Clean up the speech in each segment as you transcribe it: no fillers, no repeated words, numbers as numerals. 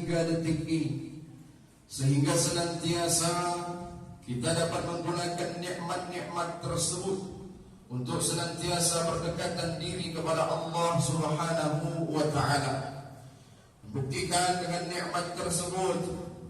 hingga detik ini, sehingga senantiasa kita dapat menggunakan nikmat-nikmat tersebut untuk senantiasa berdekatan diri kepada Allah Subhanahu wa Ta'ala. Buktikan dengan nikmat tersebut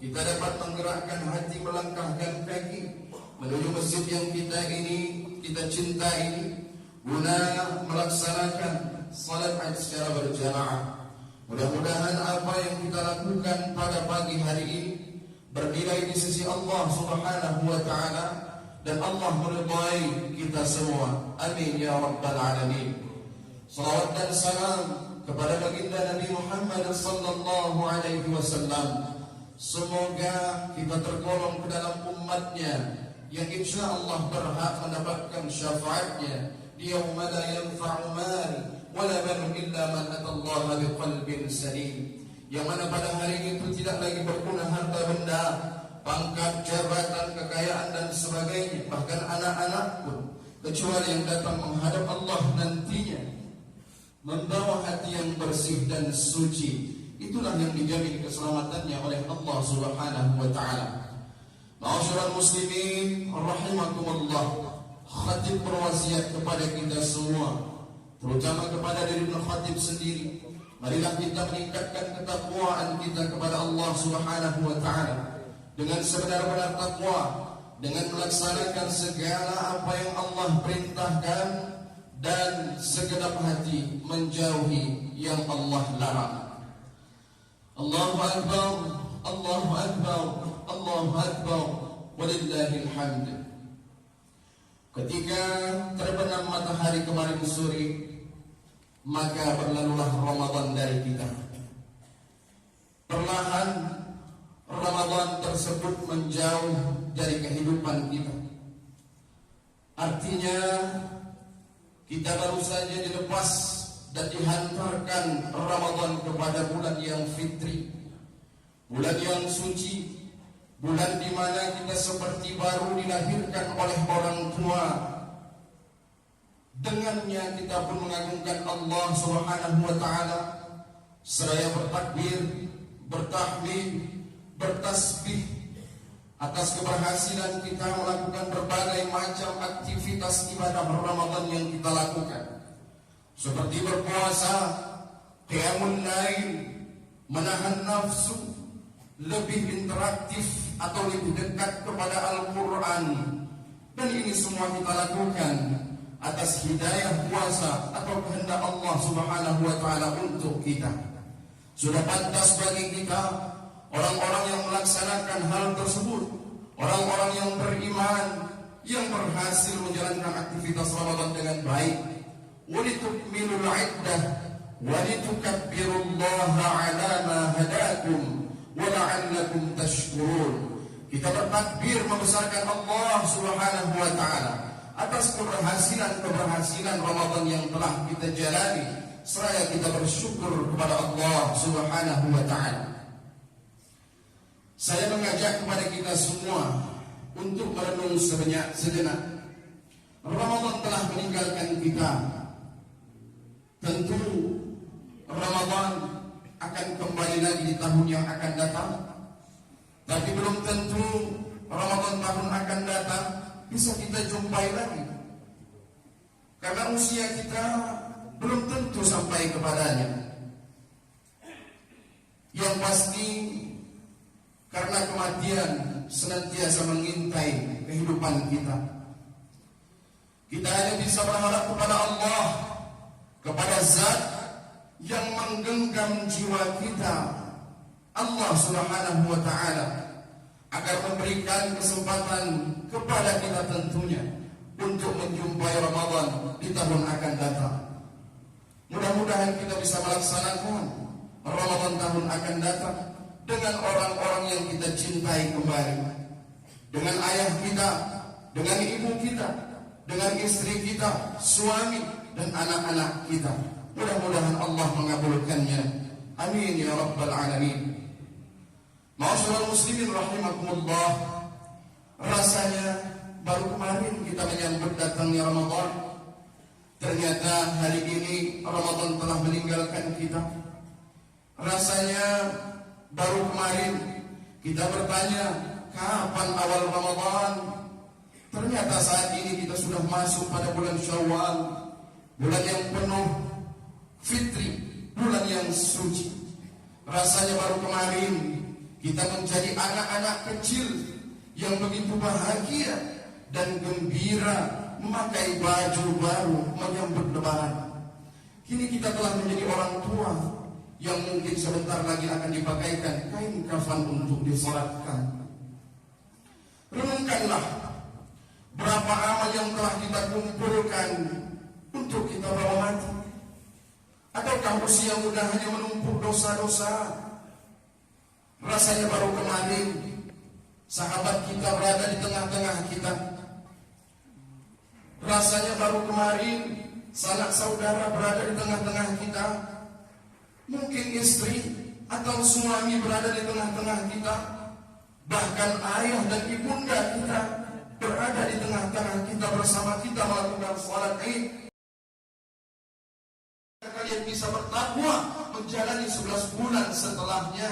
kita dapat menggerakkan hati, melangkahkan kaki menuju masjid yang kita cinta ini guna melaksanakan salat Id secara berjamaah. Mudah-mudahan apa yang kita lakukan pada pagi hari ini bernilai di sisi Allah Subhanahu wa Ta'ala dan Allah meridai kita semua. Amin ya rabbal alamin. Salawat dan salam kepada baginda Nabi Muhammad sallallahu alaihi wasallam. Semoga kita tergolong ke dalam umatnya yang insyaallah berhak mendapatkan syafaatnya di yauma la yanfa'u mal wala banun illa man atallaha biqalbin salim. Yang mana pada hari itu tidak lagi berguna harta benda, pangkat, jabatan, kekayaan dan sebagainya, bahkan anak-anak pun, kecuali yang datang menghadap Allah nantinya membawa hati yang bersih dan suci. Itulah yang dijamin keselamatannya oleh Allah Subhanahu wa Ta'ala. Ma'asyiral muslimin rahimakumullah, khatib berwasiat kepada kita semua, terutama kepada diri khatib sendiri. Marilah kita meningkatkan ketakwaan kita kepada Allah Subhanahu wa Ta'ala dengan sebenar-benar takwa, dengan melaksanakan segala apa yang Allah perintahkan dan segenap hati menjauhi yang Allah larang. Allahu Akbar, Allahu Akbar, Allahu Akbar, walillahil hamd. Ketika terbenam matahari kemarin sore, maka berlalulah Ramadan dari kita. Perlahan Ramadan tersebut menjauh dari kehidupan kita. Artinya kita baru saja dilepas dan dihantarkan Ramadan kepada bulan yang fitri, bulan yang suci, bulan di mana kita seperti baru dilahirkan oleh orang tua. Dengannya kita pun mengagungkan Allah Subhanahu wa Ta'ala, seraya bertakbir, bertahmid, bertasbih atas keberhasilan kita melakukan berbagai macam aktivitas ibadah Ramadan yang kita lakukan, seperti berpuasa, qiyamul lail, menahan nafsu, lebih interaktif atau lebih dekat kepada Al-Quran. Dan ini semua kita lakukan atas hidayah puasa atau kehendak Allah Subhanahu wa Ta'ala untuk kita. Sudah pantas bagi kita, orang-orang yang melaksanakan hal tersebut, orang-orang yang beriman, yang berhasil menjalankan aktivitas Ramadan dengan baik. وَلِتُكْمِلُوا الْعِدَّةَ وَلِتُكَبِّرُوا اللَّهَ عَلَى مَا هَدَاكُمْ وَلَعَلَّكُمْ تَشْكُرُونَ. Kita bertakbir membesarkan Allah Subhanahu wa Ta'ala atas keberhasilan Ramadan yang telah kita jalani, seraya kita bersyukur kepada Allah Subhanahu wa Ta'ala. Saya mengajak kepada kita semua untuk merenung sejenak. Ramadan telah meninggalkan kita. Tentu Ramadan akan kembali lagi di tahun yang akan datang, tapi belum tentu Ramadan tahun akan datang bisa kita jumpai lagi, karena usia kita belum tentu sampai kepadanya. Yang pasti karena kematian senantiasa mengintai kehidupan kita. Kita hanya bisa berharap kepada Allah, kepada Zat yang menggenggam jiwa kita, Allah Subhanahu wa Ta'ala, agar memberikan kesempatan kepada kita tentunya untuk menjumpai Ramadan di tahun akan datang. Mudah-mudahan kita bisa melaksanakan Ramadan tahun akan datang dengan orang-orang yang kita cintai kembali, dengan ayah kita, dengan ibu kita, dengan istri kita, suami dan anak-anak kita. Mudah-mudahan Allah mengabulkannya. Amin ya rabbal alamin. Ma'asyiral muslimin rahimakumullah, rasanya baru kemarin kita menyambut datangnya Ramadan. Ternyata hari ini Ramadan telah meninggalkan kita. Rasanya Baru kemarin kita bertanya, kapan awal Ramadan? Ternyata saat ini kita sudah masuk pada bulan Syawal, bulan yang penuh fitri, bulan yang suci. Rasanya baru kemarin kita menjadi anak-anak kecil yang begitu bahagia dan gembira memakai baju baru menyambut Lebaran. Kini kita telah menjadi orang tua yang mungkin sebentar lagi akan dipakaikan kain kafan untuk disolatkan. Renungkanlah berapa amal yang telah kita kumpulkan untuk kita bawa mati. Ataukah usia muda hanya menumpuk dosa-dosa? Rasanya baru kemarin sahabat kita berada di tengah-tengah kita. Rasanya baru kemarin sanak saudara berada di tengah-tengah kita. Mungkin istri atau suami berada di tengah-tengah kita. Bahkan ayah dan ibunda kita berada di tengah-tengah kita bersama kita melakukan salat Id. Kalian bisa bertakwa menjalani 11 bulan setelahnya.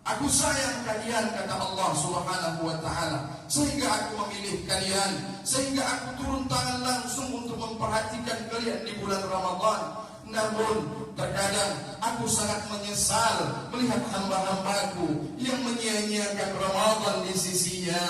Aku sayang kalian, kata Allah Subhanahu wa ta'ala, sehingga aku memilih kalian, sehingga aku turun tangan langsung untuk memperhatikan kalian di bulan Ramadan. Namun terkadang aku sangat menyesal melihat hamba-hambaku yang menyia-nyiakan Ramadan di sisinya.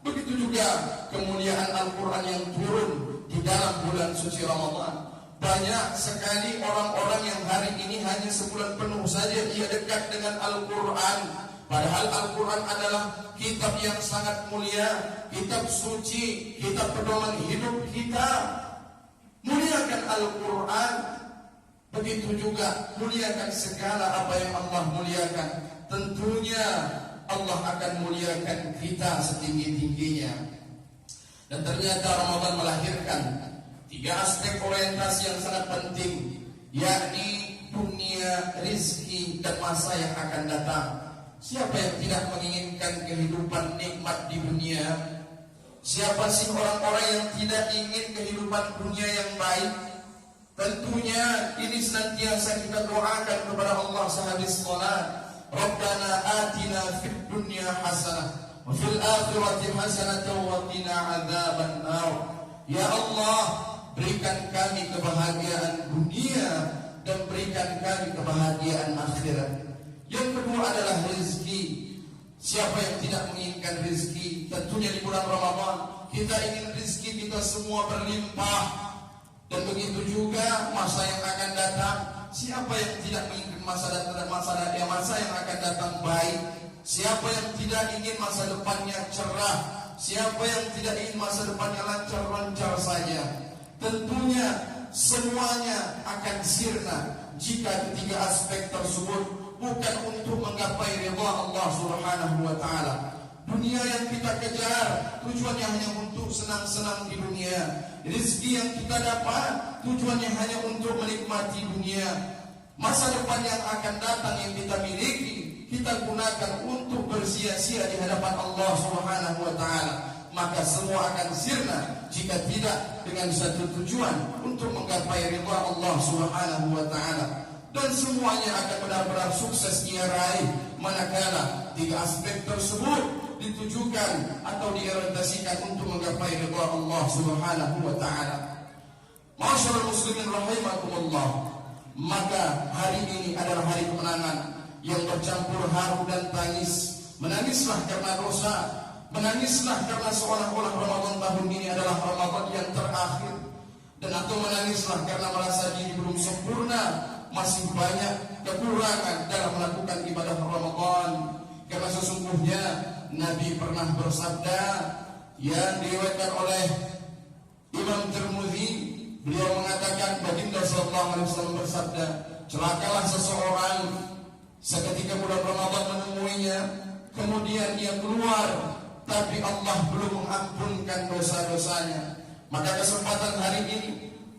Begitu juga kemuliaan Al-Quran yang turun di dalam bulan suci Ramadan. Banyak sekali orang-orang yang hari ini hanya sebulan penuh saja ia dekat dengan Al-Quran. Padahal Al-Quran adalah kitab yang sangat mulia, kitab suci, kitab pedoman hidup kita. Muliakan Al-Quran, begitu juga muliakan segala apa yang Allah muliakan. Tentunya Allah akan muliakan kita setinggi-tingginya. Dan ternyata Ramadan melahirkan 3 aspek orientasi yang sangat penting, yakni dunia, rizki, dan masa yang akan datang. Siapa yang tidak menginginkan kehidupan nikmat di dunia? Siapa sih orang-orang yang tidak ingin kehidupan dunia yang baik? Tentunya ini senantiasa kita doakan kepada Allah sehabis salat. Rabbana atina fid dunya hasanah wa fil akhirati hasanah wa qina adzabannar. Ya Allah, berikan kami kebahagiaan dunia dan berikan kami kebahagiaan akhirat. Yang kedua adalah rezeki. Siapa yang tidak menginginkan rezeki? Tentunya di bulan Ramadan kita ingin rezeki kita semua berlimpah. Dan begitu juga masa yang akan datang. Siapa yang tidak menginginkan masa yang akan datang baik? Siapa yang tidak ingin masa depannya cerah? Siapa yang tidak ingin masa depannya lancar-lancar saja? Tentunya semuanya akan sirna jika ketiga aspek tersebut bukan untuk menggapai ridha Allah Subhanahu wa ta'ala. Dunia yang kita kejar tujuannya hanya untuk senang-senang di dunia. Rezeki yang kita dapat tujuannya hanya untuk menikmati dunia. Masa depan yang akan datang yang kita miliki kita gunakan untuk bersia-sia di hadapan Allah Subhanahu wa ta'ala. Maka semua akan sirna jika tidak dengan satu tujuan untuk menggapai ridha Allah Subhanahu wa ta'ala. Dan semuanya akan benar-benar sukses ia raih manakala 3 aspek tersebut ditujukan atau diorientasikan untuk menggapai ridha Allah Subhanahu wa ta'ala. Ma'asyiral muslimin rahimakumullah, maka hari ini adalah hari kemenangan yang bercampur haru dan tangis. Menangislah karena dosa, menangislah karena seolah-olah Ramadan tahun ini adalah Ramadan yang terakhir. Dan atau menangislah karena merasa diri belum sempurna, masih banyak kekurangan dalam melakukan ibadah Ramadan. Karena sesungguhnya Nabi pernah bersabda yang diriwayatkan oleh Imam Tirmidzi, beliau mengatakan baginda sallallahu alaihi wasallam bersabda, celakalah seseorang seketika bulan Ramadan menemuinya, kemudian ia keluar tapi Allah belum mengampunkan dosa-dosanya. Maka kesempatan hari ini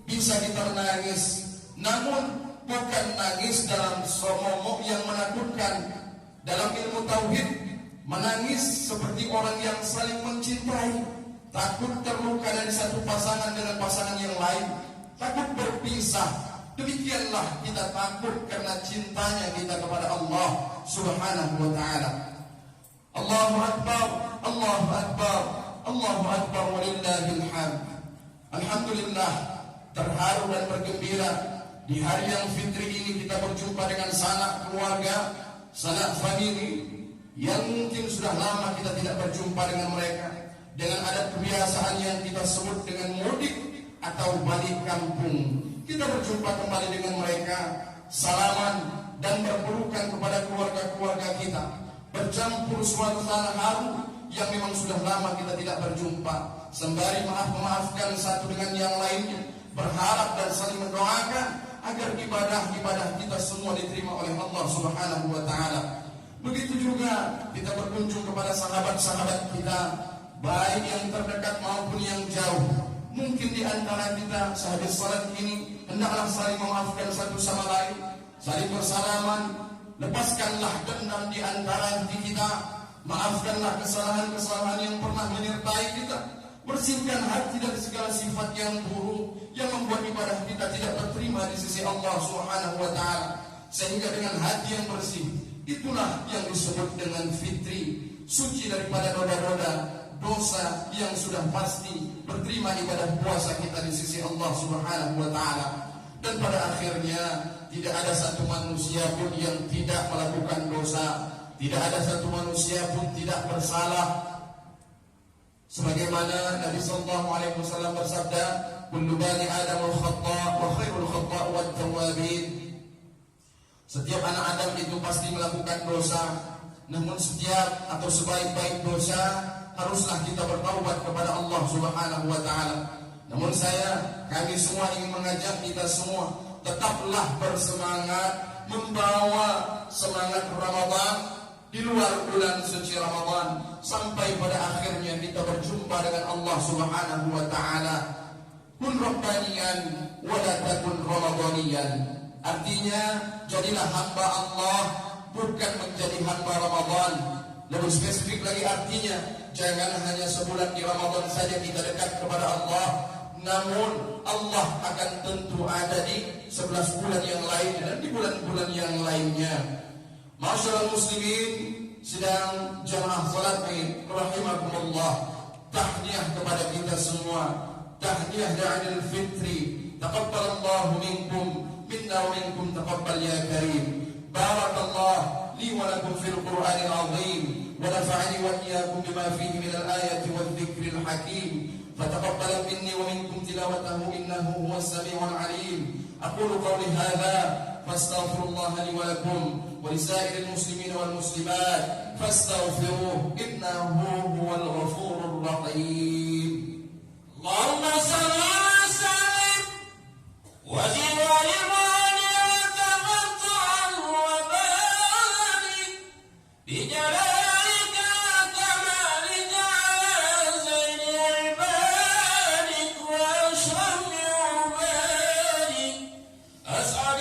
bisa kita menangis, namun bukan nangis dalam momok yang menakutkan. Dalam ilmu tauhid, menangis seperti orang yang saling mencintai, takut terluka dari satu pasangan dengan pasangan yang lain, takut berpisah. Demikianlah kita takut karena cintanya kita kepada Allah. Subhanahu wa ta'ala. Allahu Akbar, Allahu Akbar, Allahu Akbar walillahil hamd. Alhamdulillah, terharu dan bergembira di hari yang fitri ini kita berjumpa dengan sanak keluarga, sanak famili yang mungkin sudah lama kita tidak berjumpa dengan mereka, dengan adat kebiasaan yang kita sebut dengan mudik atau balik kampung. Kita berjumpa kembali dengan mereka, salaman dan berpelukan kepada keluarga-keluarga kita, bercampur suasana haru yang memang sudah lama kita tidak berjumpa, sembari memaafkan satu dengan yang lainnya, berharap dan saling mendoakan agar ibadah-ibadah kita semua diterima oleh Allah Subhanahu wa ta'ala. Begitu juga kita berkunjung kepada sahabat-sahabat kita, baik yang terdekat maupun yang jauh. Mungkin di antara kita sehabis salat ini hendaklah saling memaafkan satu sama lain, saling bersalaman, lepaskanlah dendam di antara hati kita, maafkanlah kesalahan-kesalahan yang pernah menyertai kita, bersihkan hati dari segala sifat yang buruk yang membuat ibadah kita tidak terterima di sisi Allah Subhanahu wa ta'ala. Sehingga dengan hati yang bersih, itulah yang disebut dengan fitri, suci daripada noda-noda dosa yang sudah pasti berterima ibadah puasa kita di sisi Allah Subhanahu wa ta'ala. Dan pada akhirnya tidak ada satu manusia pun yang tidak melakukan dosa, tidak ada satu manusia pun tidak bersalah. Sebagaimana Nabi sallallahu alaihi wasallam bersabda, "Kullu bani Adam khata' wa khairul khata' wat tawwabin." Setiap anak Adam itu pasti melakukan dosa, namun setiap atau sebaik-baik dosa haruslah kita bertaubat kepada Allah Subhanahu wa ta'ala. Namun kami semua ingin mengajak kita semua tetaplah bersemangat membawa semangat Ramadan di luar bulan suci Ramadan sampai pada akhirnya kita berjumpa dengan Allah Subhanahu wa ta'ala. Kun rabbaniyan wa la takun ramadaniyan. Artinya jadilah hamba Allah, bukan menjadi hamba Ramadan. Lebih spesifik lagi artinya, jangan hanya sebulan di Ramadan saja kita dekat kepada Allah, namun Allah akan tentu ada di 11 bulan yang lainnya dan di bulan-bulan yang lainnya. Masyaallah muslimin, sedang jamaah salat Id rahimakumullah, tahniyah kepada kita semua, tahniyah Idul Fitri. Taqabbalallahu minkum minna wa minkum taqabbal ya karim. Barakallahu li wa lakum fil Qur'anil azim wa nafa'ani wa iyyakum bima fihi min al-ayati wadh-dhikril hakim. Fataqabbal minni wa minkum tilawatahu innahu huwas samiul alim. Aqulu qawli hadha فاستغفر الله لي ولكم ولسائر المسلمين والمسلمات فاستغفروه إنه هو الغفور الرحيم. اللهم صل وسلم وزد وبارك وتمتع وبارك بجلالك وكمالك على زين عبادك واشرف عبادك. أسعد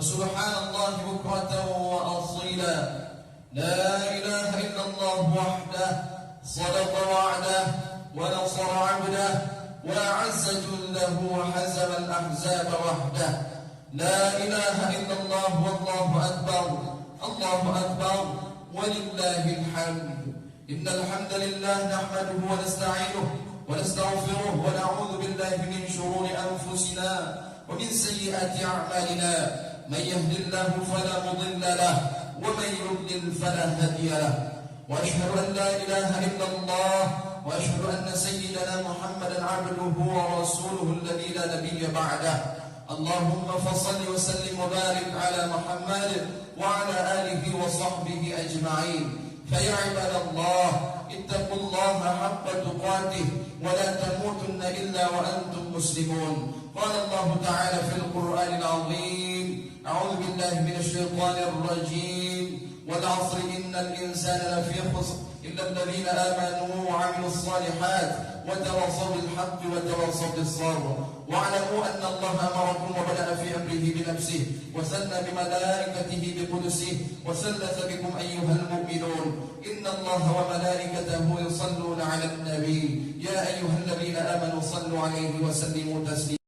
وسبحان الله بكرة وأصيلا. لا إله إلا الله وحده صدق وعده ونصر عبده وأعز جنده وحزم الأحزاب وحده. لا إله إلا الله والله أكبر. الله أكبر ولله الحمد. إن الحمد لله نحمده ونستعينه ونستغفره ونعوذ بالله من شرور أنفسنا ومن سيئات أعمالنا. من يهد الله فلا مضل له ومن يضلل فلا هادي له. وأشهد أن لا إله إلا الله وأشهد أن سيدنا محمدا عبده ورسوله الذي لا نبي بعده. اللهم فصل وسلم وبارك على محمد وعلى آله وصحبه أجمعين. فيا عباد الله، اتقوا الله حق تقاته ولا تموتن إلا وأنتم مسلمون. قال الله تعالى في القرآن العظيم: أعوذ بالله من الشيطان الرجيم: والعصر إن الإنسان لفي خسر إلا الذين آمنوا وعملوا الصالحات وتواصوا بالحق وتواصوا بالصبر. واعلموا أن الله أمركم وبدأ في أمره بنفسه وثنى بملائكته بقدسه وثلث بكم أيها المؤمنون: إن الله وملائكته يصلون على النبي يا أيها الذين آمنوا صلوا عليه وسلموا تسليما.